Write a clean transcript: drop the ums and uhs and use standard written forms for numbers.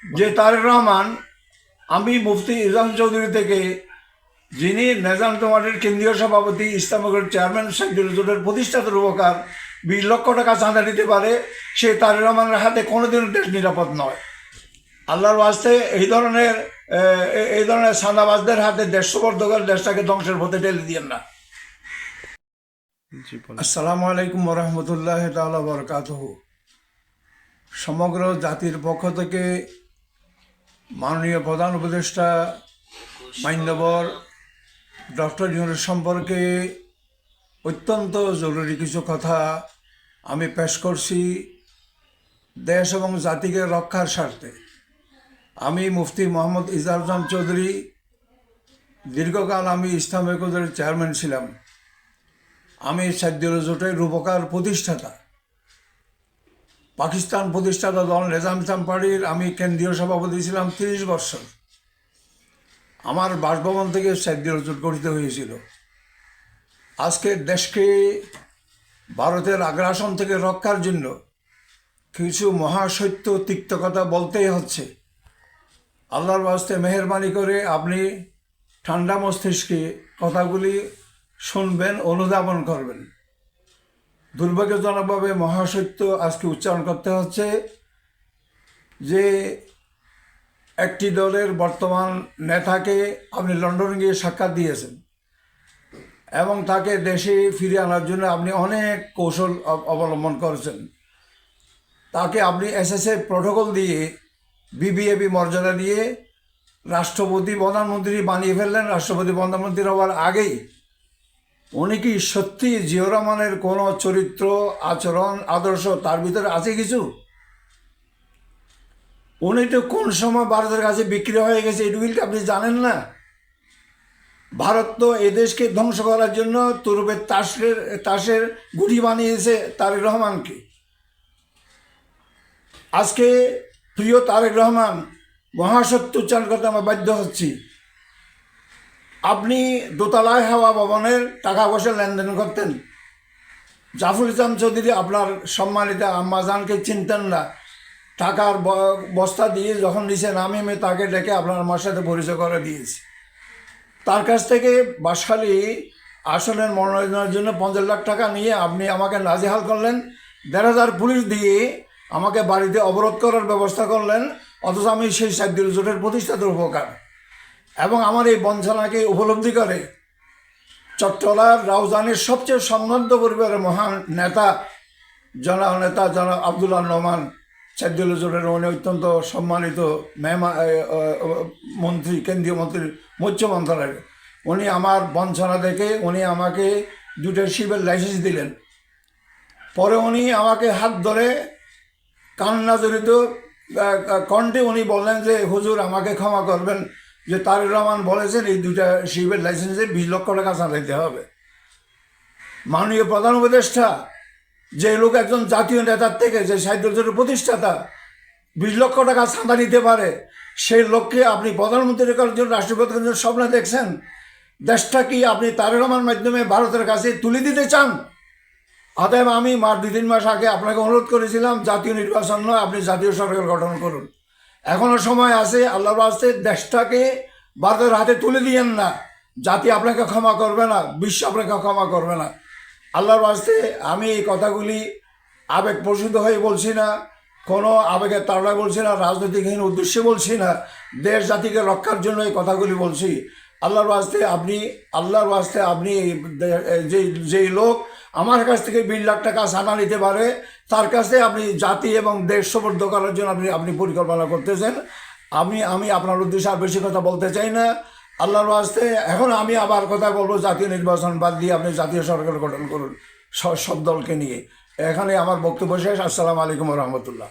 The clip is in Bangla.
যে তারেক রহমান, আমি মুফতি ইজাম চৌধুরী থেকে, যিনি নেজাম জমাতের কেন্দ্রীয় সভাপতি, ইসলামগড়ের চেয়ারম্যান, সাইদুল জোটের প্রতিষ্ঠাতা রূপকার, 20 লক্ষ টাকা চাঁদা দিতে পারে, সে তারেক রহমানের হাতে কোনোদিনও দেশ নিরাপদ নয়। আল্লাহর ওয়াস্তে এই ধরনের সাদাবাজদের হাতে দেশ সুপর্দ করে দেশটাকে ধ্বংসের পথে ঠেলে দিয়েন না। আসসালামু আলাইকুম ওরহমতুল্লাহ তাআলা বারাকাতুহু। সমগ্র জাতির পক্ষ থেকে মাননীয় প্রধান উপদেষ্টা মান্যবর ডক্টর ইউনূস সম্পর্কে অত্যন্ত জরুরি কিছু কথা আমি পেশ করছি দেশ এবং জাতিকে রক্ষার স্বার্থে। আমি মুফতি মোহাম্মদ ইজাম চৌধুরী, দীর্ঘকাল আমি ইসলামী ঐক্যের চেয়ারম্যান ছিলাম। আমি সাইদুল জোটের রূপকার প্রতিষ্ঠাতা, পাকিস্তান প্রতিষ্ঠাতা দল নেজাম ইসলাম পার্টির আমি কেন্দ্রীয় সভাপতি ছিলাম 30 বছর। আমার বাসভবন থেকে সাইদুল জোট গঠিত হয়েছিল। আজকে দেশকে ভারতের আগ্রাসন থেকে রক্ষার জন্য কিছু মহাসত্য তিক্ত কথা বলতেই হচ্ছে। আল্লাহর ওয়াস্তে মেহরবানি করে আপনি ঠান্ডা মস্তিষ্কে কথাগুলি শুনবেন, অনুধাবন করবেন। দুর্ভাগ্যজনকভাবে মহাসত্য আজকে উচ্চারণ করতে হচ্ছে যে একটি দলের বর্তমান নেতাকে আপনি লন্ডনে গিয়ে সাক্ষাৎ দিয়েছেন এবং তাকে দেশে ফিরে আনার জন্য আপনি অনেক কৌশল অবলম্বন করেছেন। তাকে আপনি এসএসএফ প্রোটোকল দিয়ে, বিবিএপি মর্যাদা দিয়ে রাষ্ট্রপতি প্রধানমন্ত্রী বানিয়ে ফেললেন। রাষ্ট্রপতি প্রধানমন্ত্রী হওয়ার আগেই উনি কি সত্যি জিয়াউর রহমানের কোনো চরিত্র, আচরণ, আদর্শ তার ভিতরে আছে কিছু? উনি তো কোন সময় ভারতের কাছে বিক্রি হয়ে গেছে এটুকু আপনি জানেন না? ভারত তো এদেশকে ধ্বংস করার জন্য তুরুপের তাসের গুটি বানিয়েছে তারেক রহমানকে। আজকে প্রিয় তারেক রহমান, মহাসত্য উচ্চারণ করতে আমরা বাধ্য হচ্ছি। আপনি দোতলায় হাওয়া ভবনের টাকা পয়সা লেনদেন করতেন। জাফর ইসলাম চৌধুরী আপনার সম্মানিত আম্মাজানকে চিনতেন না। টাকার বস্তা দিয়ে যখন নিছেন, আমি তাকে ডেকে আপনার আমার সাথে পরিচয় করে দিয়েছি। তার কাছ থেকে বাসখালী আসনের মনোনয়নের জন্য 50 লাখ টাকা নিয়ে আপনি আমাকে নাজেহাল করলেন। 1,500 পুলিশ দিয়ে আমাকে বাড়িতে অবরোধ করার ব্যবস্থা করলেন, অথচ আমি সেই সাইদুল জোটের প্রতিষ্ঠাতা উপকার। এবং আমার এই বঞ্চনাকে উপলব্ধি করে চট্টলার রাউজানের সবচেয়ে সম্মানিত পরিবারের মহান নেতা জনাব আব্দুল্লাহ নোমান, সাইদুল জোটের উনি অত্যন্ত সম্মানিত মন্ত্রী, কেন্দ্রীয় মন্ত্রী, মৎস্য মন্ত্রণালয়ের। উনি আমার বঞ্চনা দেখে উনি আমাকে 2টা শিপের লাইসেন্স দিলেন। পরে উনি আমাকে হাত ধরে কান্না জড়িত কণ্ঠে উনি বললেন যে হুজুর আমাকে ক্ষমা করবেন, যে তারেক রহমান বলেছেন এই 2টা শিপের লাইসেন্সে 20 লক্ষ টাকা চাঁদা দিতে হবে। মাননীয় প্রধান উপদেষ্টা, যে লোক একজন জাতীয় নেতার থেকে, যে সাইদুল জোটের প্রতিষ্ঠাতা, 20 লক্ষ টাকা চাঁদা নিতে পারে, সেই লোককে আপনি প্রধানমন্ত্রী করার জন্য, রাষ্ট্রপতি করার জন্য স্বপ্ন দেখছেন? দেশটা কি আপনি তারেক রহমানের মাধ্যমে ভারতের কাছে তুলে দিতে চান? অতএব আমি 2-3 মাস আগে আপনাকে অনুরোধ করেছিলাম, জাতীয় নির্বাচন নয়, আপনি জাতীয় সরকার গঠন করুন। এখনও সময় আছে। আল্লাহর ওয়াস্তে দেশটাকে ভারতের হাতে তুলে দিয়েন না। জাতি আপনাকে ক্ষমা করবে না, বিশ্ব আপনাকে ক্ষমা করবে না। আল্লাহর ওয়াস্তে আমি এই কথাগুলি আবেগ প্রসূত হয়ে বলছি না, কোনো আবেগের তাড়নায় বলছি না, রাজনৈতিকহীন উদ্দেশ্যে বলছি না, দেশ জাতিকে রক্ষার জন্য এই কথাগুলি বলছি। আল্লাহর ওয়াস্তে আপনি যেই লোক আমার কাছ থেকে 20 লাখ টাকা চাঁদা নিতে পারে, তার কাছে আপনি জাতি এবং দেশ সুপর্দ করার জন্য আপনি পরিকল্পনা করতেছেন। আমি আপনার উদ্দেশ্যে আর বেশি কথা বলতে চাই না। আল্লাহর ওয়াস্তে এখন আমি আবার কথা বলবো, জাতীয় নির্বাচন বাদ দিয়ে আপনি জাতীয় সরকার গঠন করুন সব দলকে নিয়ে। এখানে আমার বক্তব্য শেষ। আসসালামু আলাইকুম রহমতুল্লাহ।